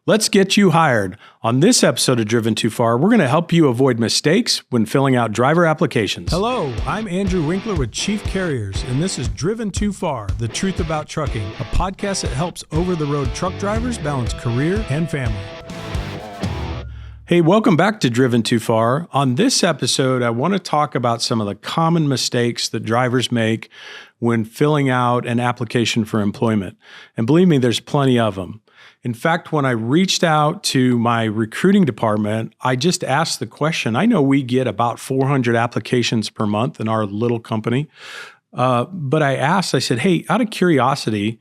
Let's get you hired. On this episode of Driven Too Far, we're going to help you avoid mistakes when filling out driver applications. Hello, I'm Andrew Winkler with Chief Carriers, and this is Driven Too Far, the truth about trucking, a podcast that helps over-the-road truck drivers balance career and family. Hey, welcome back to Driven Too Far. On this episode, I want to talk about some of the common mistakes that drivers make when filling out an application for employment. And believe me, there's plenty of them. In fact, when I reached out to my recruiting department, I just asked the question. I know we get about 400 applications per month in our little company, but I said, hey, out of curiosity,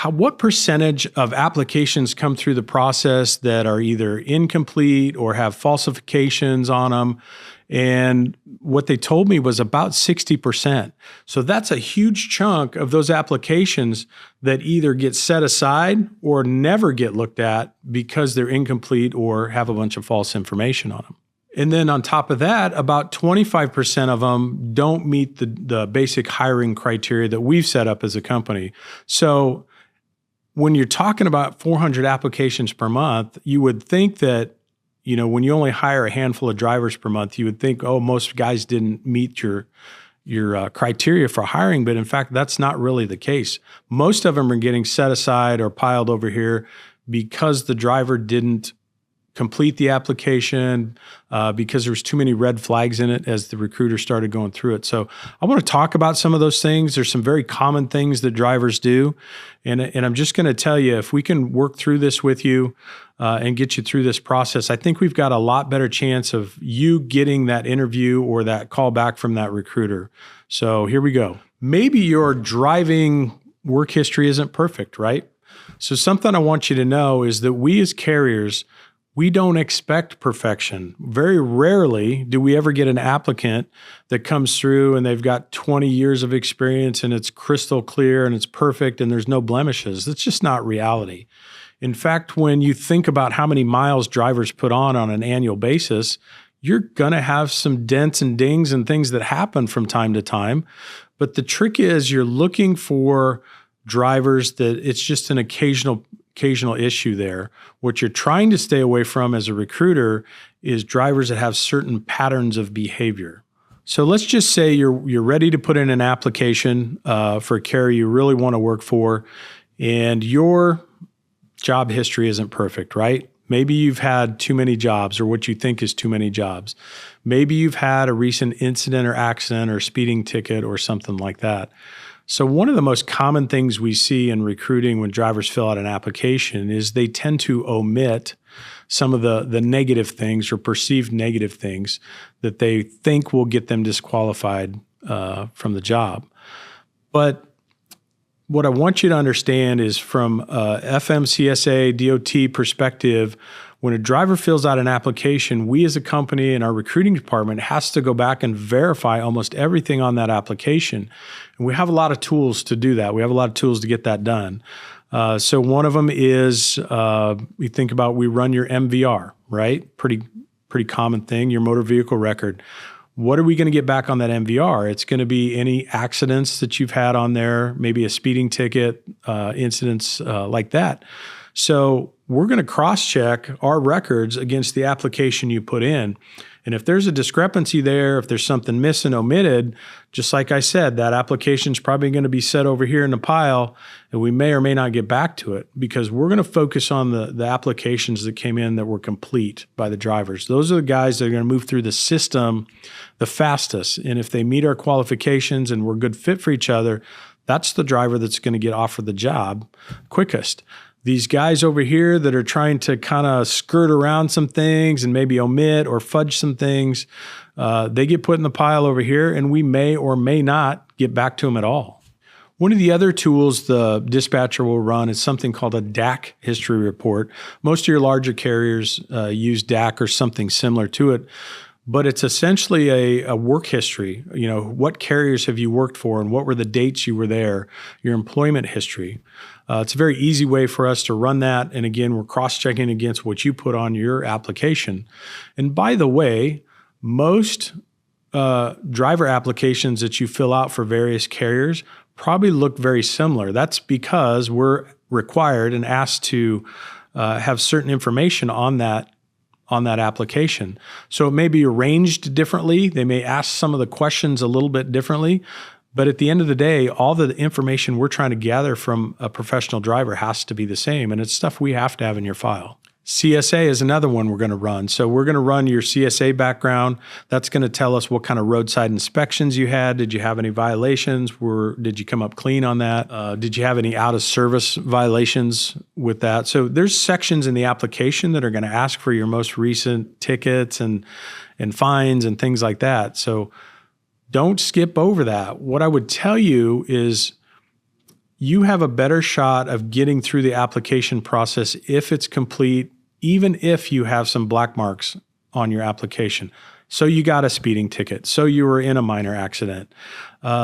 what percentage of applications come through the process that are either incomplete or have falsifications on them? And what they told me was about 60%. So that's a huge chunk of those applications that either get set aside or never get looked at because they're incomplete or have a bunch of false information on them. And then on top of that, about 25% of them don't meet the basic hiring criteria that we've set up as a company. So when you're talking about 400 applications per month, you would think that, you know, when you only hire a handful of drivers per month, you would think, oh, most guys didn't meet your criteria for hiring. But in fact, that's not really the case. Most of them are getting set aside or piled over here because the driver didn't complete the application, because there was too many red flags in it as the recruiter started going through it. So I want to talk about some of those things. There's some very common things that drivers do. And I'm just going to tell you, if we can work through this with you and get you through this process, I think we've got a lot better chance of you getting that interview or that call back from that recruiter. So here we go. Maybe your driving work history isn't perfect, right? So something I want you to know is that we as carriers, we don't expect perfection. Very rarely do we ever get an applicant that comes through and they've got 20 years of experience and it's crystal clear and it's perfect and there's no blemishes. That's just not reality. In fact, when you think about how many miles drivers put on an annual basis, you're going to have some dents and dings and things that happen from time to time. But the trick is you're looking for drivers that it's just an occasional issue there. What you're trying to stay away from as a recruiter is drivers that have certain patterns of behavior. So let's just say you're ready to put in an application for a carrier you really want to work for, and your job history isn't perfect, right? Maybe you've had too many jobs or what you think is too many jobs. Maybe you've had a recent incident or accident or speeding ticket or something like that. So one of the most common things we see in recruiting when drivers fill out an application is they tend to omit some of the negative things or perceived negative things that they think will get them disqualified from the job. But what I want you to understand is from a FMCSA DOT perspective, when a driver fills out an application, we as a company and our recruiting department has to go back and verify almost everything on that application. And we have a lot of tools to do that. We have a lot of tools to get that done. So one of them is we run your MVR, right? Pretty common thing, your motor vehicle record. What are we going to get back on that MVR? It's going to be any accidents that you've had on there, maybe a speeding ticket, incidents like that. So we're going to cross-check our records against the application you put in. And if there's a discrepancy there, if there's something missing, omitted, just like I said, that application's probably going to be set over here in the pile, and we may or may not get back to it because we're going to focus on the applications that came in that were complete by the drivers. Those are the guys that are going to move through the system the fastest. And if they meet our qualifications and we're a good fit for each other, that's the driver that's going to get offered the job quickest. These guys over here that are trying to kind of skirt around some things and maybe omit or fudge some things, they get put in the pile over here and we may or may not get back to them at all. One of the other tools the dispatcher will run is something called a DAC history report. Most of your larger carriers use DAC or something similar to it, but it's essentially a work history. You know, what carriers have you worked for and what were the dates you were there, your employment history. It's a very easy way for us to run that. And again, we're cross-checking against what you put on your application. And by the way, most driver applications that you fill out for various carriers probably look very similar. That's because we're required and asked to have certain information on that application. So it may be arranged differently. They may ask some of the questions a little bit differently. But at the end of the day, all the information we're trying to gather from a professional driver has to be the same. And it's stuff we have to have in your file. CSA is another one we're going to run. So we're going to run your CSA background. That's going to tell us what kind of roadside inspections you had. Did you have any violations? Did you come up clean on that? Did you have any out of service violations with that? So there's sections in the application that are going to ask for your most recent tickets and fines and things like that. So don't skip over that. What I would tell you is you have a better shot of getting through the application process if it's complete, even if you have some black marks on your application. So you got a speeding ticket. So you were in a minor accident.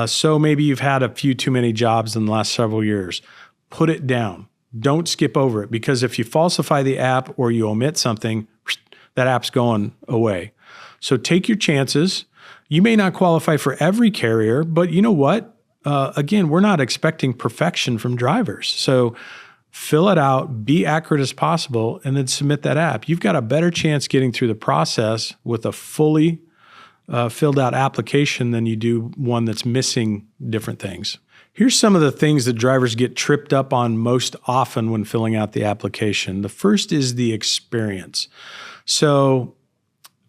So maybe you've had a few too many jobs in the last several years. Put it down. Don't skip over it, because if you falsify the app or you omit something, that app's going away. So take your chances. You may not qualify for every carrier, but you know what? Again, we're not expecting perfection from drivers. So fill it out, be accurate as possible, and then submit that app. You've got a better chance getting through the process with a fully filled out application than you do one that's missing different things. Here's some of the things that drivers get tripped up on most often when filling out the application. The first is the experience. So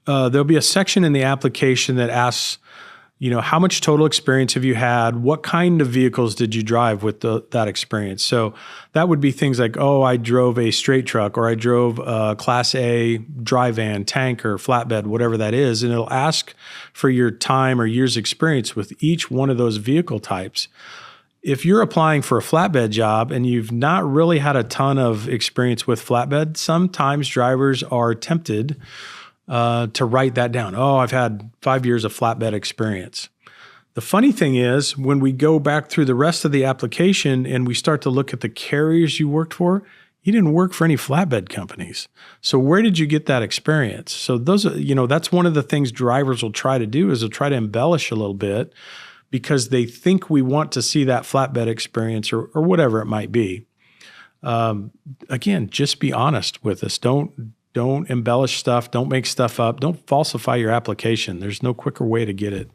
there'll be a section in the application that asks, how much total experience have you had? What kind of vehicles did you drive with that experience? So that would be things like, I drove a straight truck, or I drove a Class A dry van, tanker, flatbed, whatever that is. And it'll ask for your time or years experience with each one of those vehicle types. If you're applying for a flatbed job and you've not really had a ton of experience with flatbed, sometimes drivers are tempted to write that down. I've had 5 years of flatbed experience. The funny thing is, when we go back through the rest of the application and we start to look at the carriers you worked for, you didn't work for any flatbed companies. So where did you get that experience? So those are, that's one of the things drivers will try to do, is they'll try to embellish a little bit because they think we want to see that flatbed experience or whatever it might be. Again, just be honest with us. Don't embellish stuff. Don't make stuff up. Don't falsify your application. There's no quicker way to get it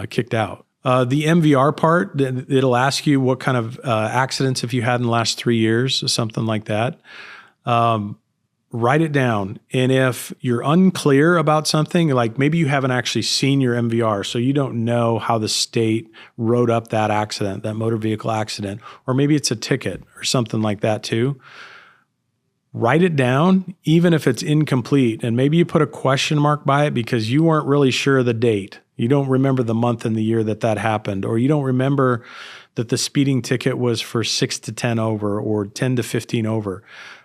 kicked out. The MVR part, it'll ask you what kind of accidents have you had in the last 3 years, or something like that. Write it down. And if you're unclear about something, like maybe you haven't actually seen your MVR, so you don't know how the state wrote up that accident, that motor vehicle accident, or maybe it's a ticket or something like that too. Write it down, even if it's incomplete. And maybe you put a question mark by it because you weren't really sure of the date. You don't remember the month and the year that happened, or you don't remember that the speeding ticket was for 6 to 10 over or 10 to 15 over.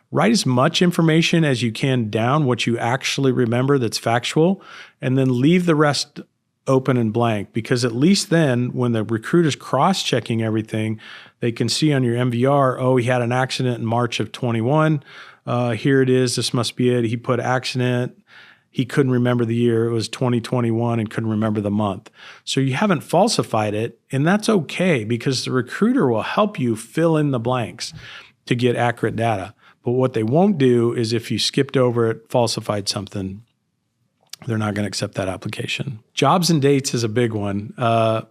Write as much information as you can down, what you actually remember that's factual, and then leave the rest open and blank, because at least then when the recruiter's cross-checking everything, they can see on your MVR, he had an accident in March of 21. Here it is. This must be it. He put accident. He couldn't remember the year. It was 2021 and couldn't remember the month. So you haven't falsified it, and that's okay, because the recruiter will help you fill in the blanks to get accurate data. But what they won't do is, if you skipped over it, falsified something, they're not going to accept that application. Jobs and dates is a big one. As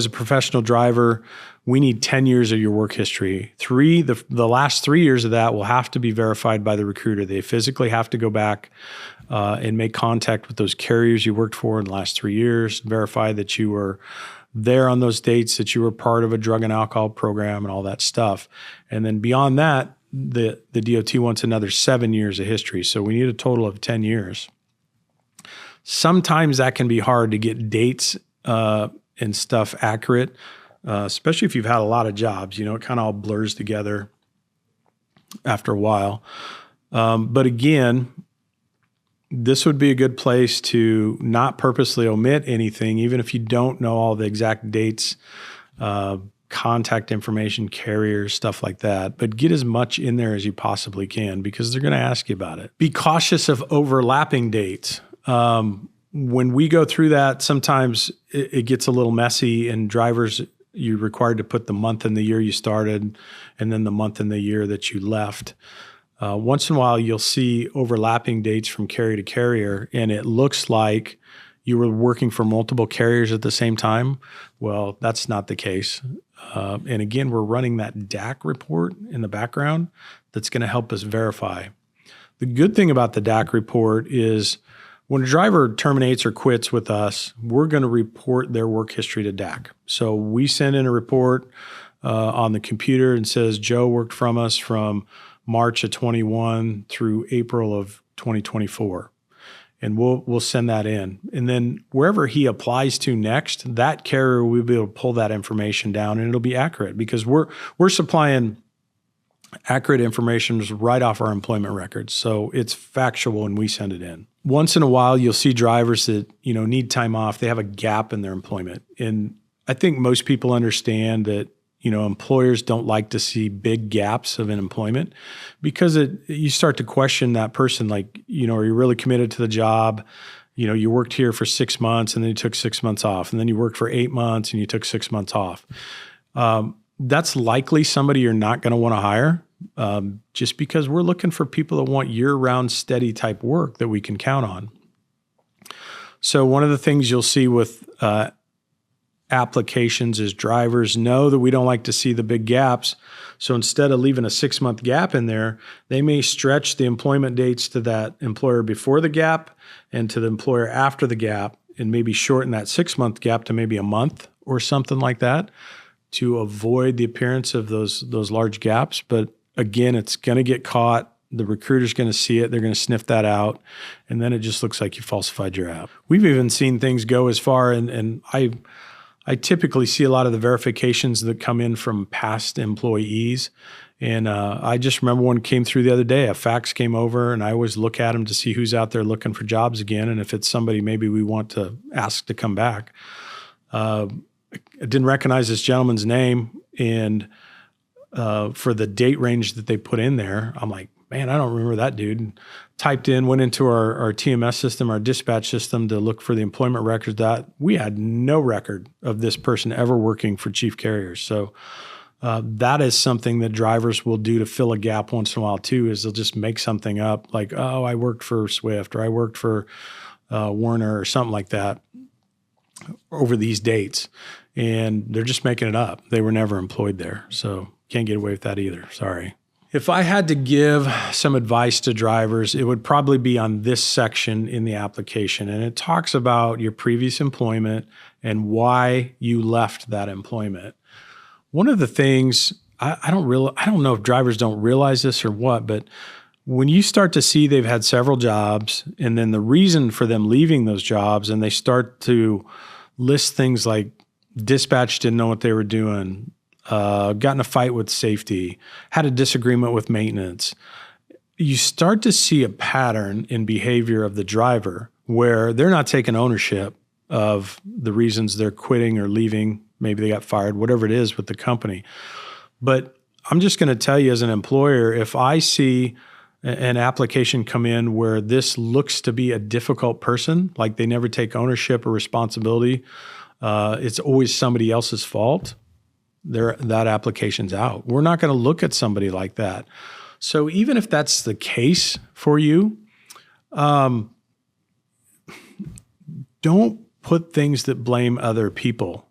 a professional driver, we need 10 years of your work history. The last 3 years of that will have to be verified by the recruiter. They physically have to go back and make contact with those carriers you worked for in the last 3 years, verify that you were there on those dates, that you were part of a drug and alcohol program and all that stuff. And then beyond that, the DOT wants another 7 years of history. So we need a total of 10 years. Sometimes that can be hard to get dates and stuff accurate, especially if you've had a lot of jobs. It kind of all blurs together after a while. But again, this would be a good place to not purposely omit anything, even if you don't know all the exact dates, contact information, carriers, stuff like that. But get as much in there as you possibly can, because they're going to ask you about it. Be cautious of overlapping dates. When we go through that, sometimes it gets a little messy, and drivers, you're required to put the month and the year you started and then the month and the year that you left. Once in a while, you'll see overlapping dates from carrier to carrier, and it looks like you were working for multiple carriers at the same time. Well, that's not the case. And again, we're running that DAC report in the background that's going to help us verify. The good thing about the DAC report is when a driver terminates or quits with us, we're going to report their work history to DAC. So we send in a report on the computer and says Joe worked from us from March of 21 through April of 2024. And we'll send that in. And then wherever he applies to next, that carrier will be able to pull that information down and it'll be accurate because we're supplying accurate information right off our employment records. So it's factual when we send it in. Once in a while, you'll see drivers that, need time off. They have a gap in their employment. And I think most people understand that, employers don't like to see big gaps of employment because you start to question that person, like, are you really committed to the job? You worked here for 6 months and then you took 6 months off. And then you worked for 8 months and you took 6 months off. That's likely somebody you're not going to want to hire just because we're looking for people that want year-round steady type work that we can count on. So one of the things you'll see with applications is drivers know that we don't like to see the big gaps. So instead of leaving a 6-month gap in there, they may stretch the employment dates to that employer before the gap and to the employer after the gap and maybe shorten that 6-month gap to maybe a month or something like that to avoid the appearance of those large gaps. But again, it's going to get caught. The recruiter's going to see it. They're going to sniff that out. And then it just looks like you falsified your app. We've even seen things go as far, and I typically see a lot of the verifications that come in from past employees. And I just remember one came through the other day. A fax came over, and I always look at them to see who's out there looking for jobs again. And if it's somebody maybe we want to ask to come back. I didn't recognize this gentleman's name. And for the date range that they put in there, I'm like, man, I don't remember that dude. And typed in, went into our TMS system, our dispatch system to look for the employment records. That we had no record of this person ever working for Chief Carriers. So that is something that drivers will do to fill a gap once in a while too, is they'll just make something up like, oh, I worked for Swift or I worked for Werner or something like that over these dates. And they're just making it up. They were never employed there. So can't get away with that either. Sorry. If I had to give some advice to drivers, it would probably be on this section in the application. And it talks about your previous employment and why you left that employment. One of the things, I don't know if drivers don't realize this or what, but when you start to see they've had several jobs and then the reason for them leaving those jobs, and they start to list things like dispatch didn't know what they were doing, got in a fight with safety, had a disagreement with maintenance, you start to see a pattern in behavior of the driver where they're not taking ownership of the reasons they're quitting or leaving. Maybe they got fired, whatever it is with the company. But I'm just going to tell you as an employer, if I see an application come in where this looks to be a difficult person, like they never take ownership or responsibility, it's always somebody else's fault, that application's out. We're not going to look at somebody like that. So even if that's the case for you, don't put things that blame other people.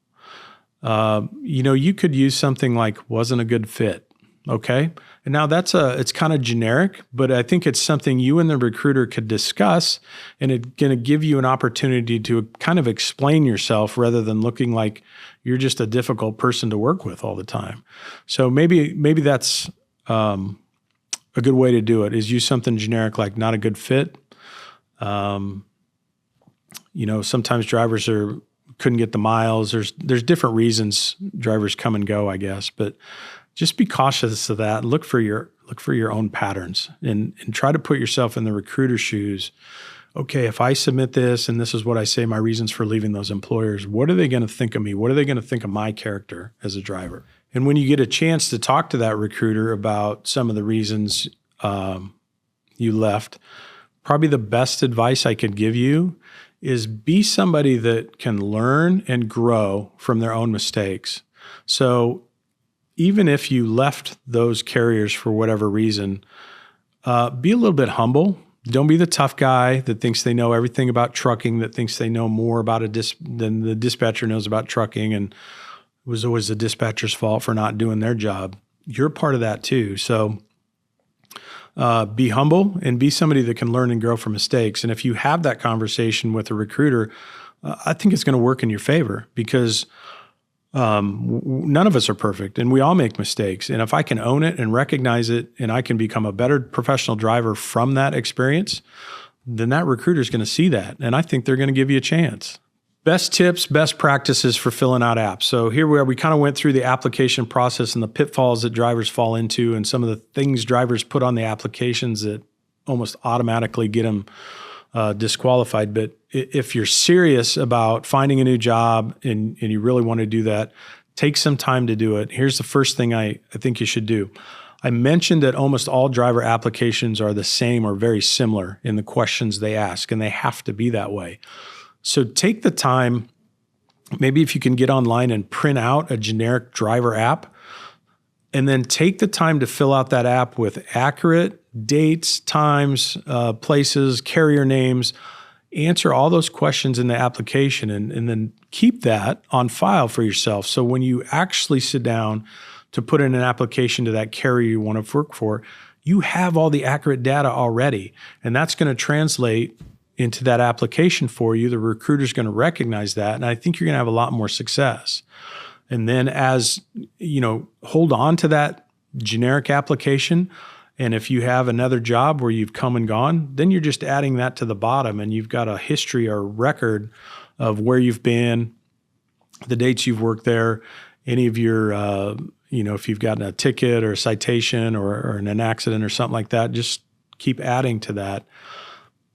You could use something like wasn't a good fit. Okay. And now it's kind of generic, but I think it's something you and the recruiter could discuss, and it's going to give you an opportunity to kind of explain yourself rather than looking like you're just a difficult person to work with all the time. So maybe that's a good way to do it, is use something generic like not a good fit. Sometimes drivers couldn't get the miles. There's different reasons drivers come and go, I guess, but just be cautious of that. Look for your own patterns and try to put yourself in the recruiter's shoes. Okay, if I submit this and this is what I say my reasons for leaving those employers, what are they going to think of me? What are they going to think of my character as a driver? And when you get a chance to talk to that recruiter about some of the reasons you left, probably the best advice I could give you is be somebody that can learn and grow from their own mistakes. So even if you left those carriers for whatever reason, Be a little bit humble. Don't be the tough guy that thinks they know everything about trucking, that thinks they know more about than the dispatcher knows about trucking, and it was always the dispatcher's fault for not doing their job. You're part of that too. So be humble and be somebody that can learn and grow from mistakes. And if you have that conversation with a recruiter, I think it's going to work in your favor, because none of us are perfect and we all make mistakes. And if I can own it and recognize it, and I can become a better professional driver from that experience, then that recruiter is going to see that. And I think they're going to give you a chance. Best tips, best practices for filling out apps. So here we are. We kind of went through the application process and the pitfalls that drivers fall into, and some of the things drivers put on the applications that almost automatically get them disqualified. But if you're serious about finding a new job and you really want to do that, take some time to do it. Here's the first thing I think you should do. I mentioned that almost all driver applications are the same or very similar in the questions they ask, and they have to be that way. So take the time, maybe if you can get online and print out a generic driver app, and then take the time to fill out that app with accurate dates, times, places, carrier names. Answer all those questions in the application, and then keep that on file for yourself. So when you actually sit down to put in an application to that carrier you want to work for, you have all the accurate data already, and that's going to translate into that application for you. The recruiter's going to recognize that, and I think you're going to have a lot more success. And then as you know, hold on to that generic application. And if you have another job where you've come and gone, then you're just adding that to the bottom, and you've got a history or record of where you've been, the dates you've worked there, any of your, if you've gotten a ticket or a citation or in an accident or something like that, just keep adding to that.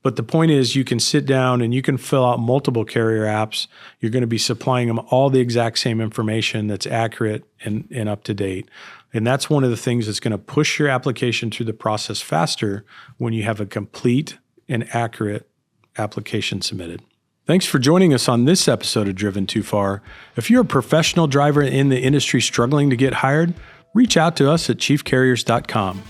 But the point is, you can sit down and you can fill out multiple carrier apps. You're going to be supplying them all the exact same information that's accurate and up to date. And that's one of the things that's going to push your application through the process faster when you have a complete and accurate application submitted. Thanks for joining us on this episode of Driven Too Far. If you're a professional driver in the industry struggling to get hired, reach out to us at chiefcarriers.com.